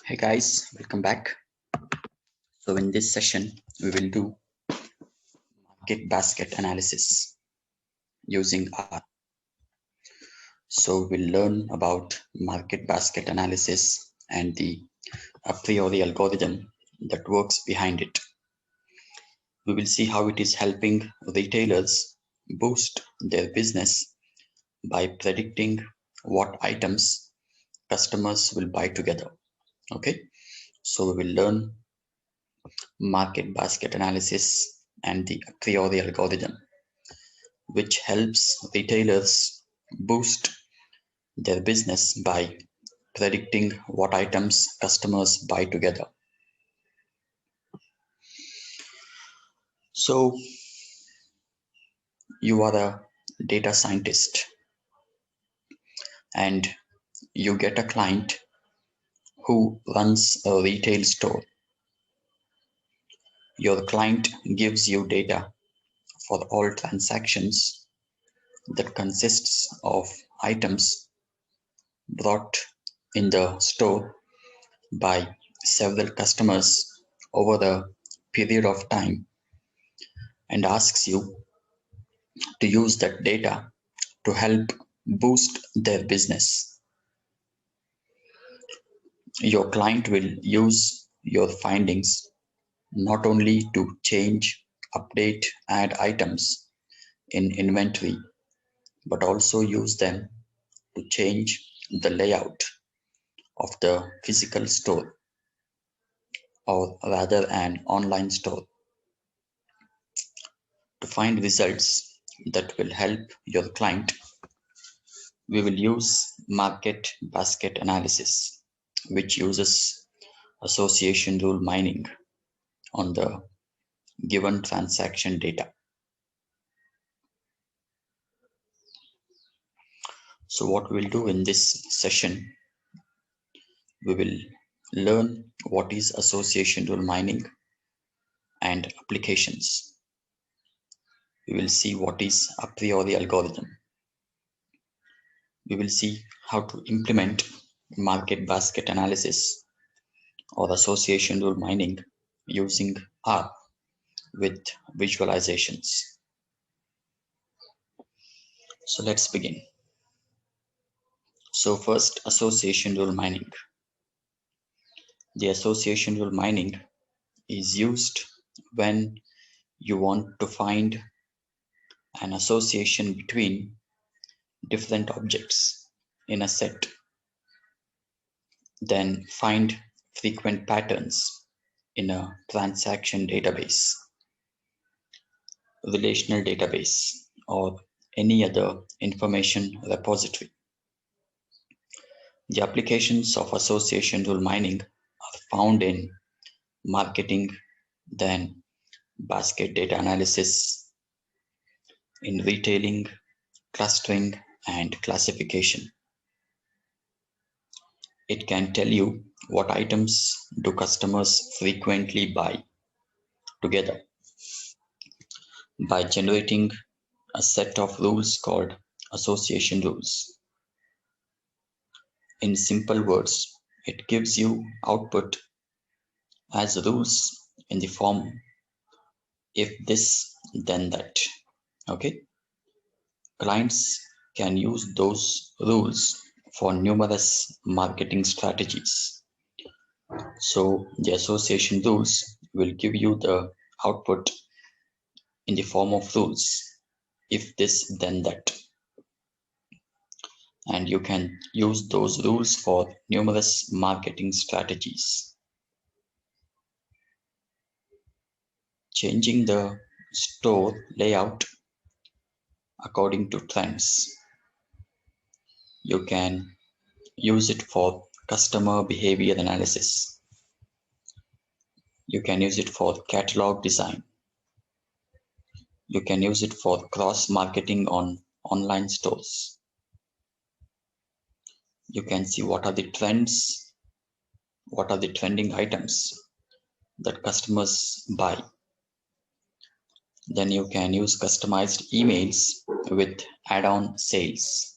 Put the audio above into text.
Hey guys, welcome back. So in this session, we will do market basket analysis using R. So we'll learn about market basket analysis and the a priori algorithm that works behind it. We will see how it is helping retailers boost their business by predicting what items customers will buy together. Okay, so we will learn market basket analysis and the a priori algorithm, which helps retailers boost their business by predicting what items customers buy together. So, you are a data scientist and you get a client who runs a retail store. Your client gives you data for all transactions that consists of items brought in the store by several customers over a period of time and asks you to use that data to help boost their business. Your client will use your findings not only to change, update, add items in inventory, but also use them to change the layout of the physical store, or rather an online store, to find results that will help your client. We will use market basket analysis, which uses association rule mining on the given transaction data. So what we'll do in this session, we will learn what is association rule mining and applications. We will see what is a priori algorithm. We will see how to implement market basket analysis or association rule mining using R with visualizations. So let's begin. So first, association rule mining. The association rule mining is used when you want to find an association between different objects in a set, then find frequent patterns in a transaction database, relational database, or any other information repository. The applications of association rule mining are found in marketing, then basket data analysis, in retailing, clustering, and classification. It can tell you what items do customers frequently buy together by generating a set of rules called association rules. In simple words, it gives you output as rules in the form if this then that. Okay, clients can use those rules for numerous marketing strategies. So the association rules will give you the output in the form of rules if this then that, and you can use those rules for numerous marketing strategies. Changing the store layout according to trends. You can use it for customer behavior analysis. You can use it for catalog design. You can use it for cross marketing on online stores. You can see what are the trends, what are the trending items that customers buy. Then you can use customized emails with add-on sales.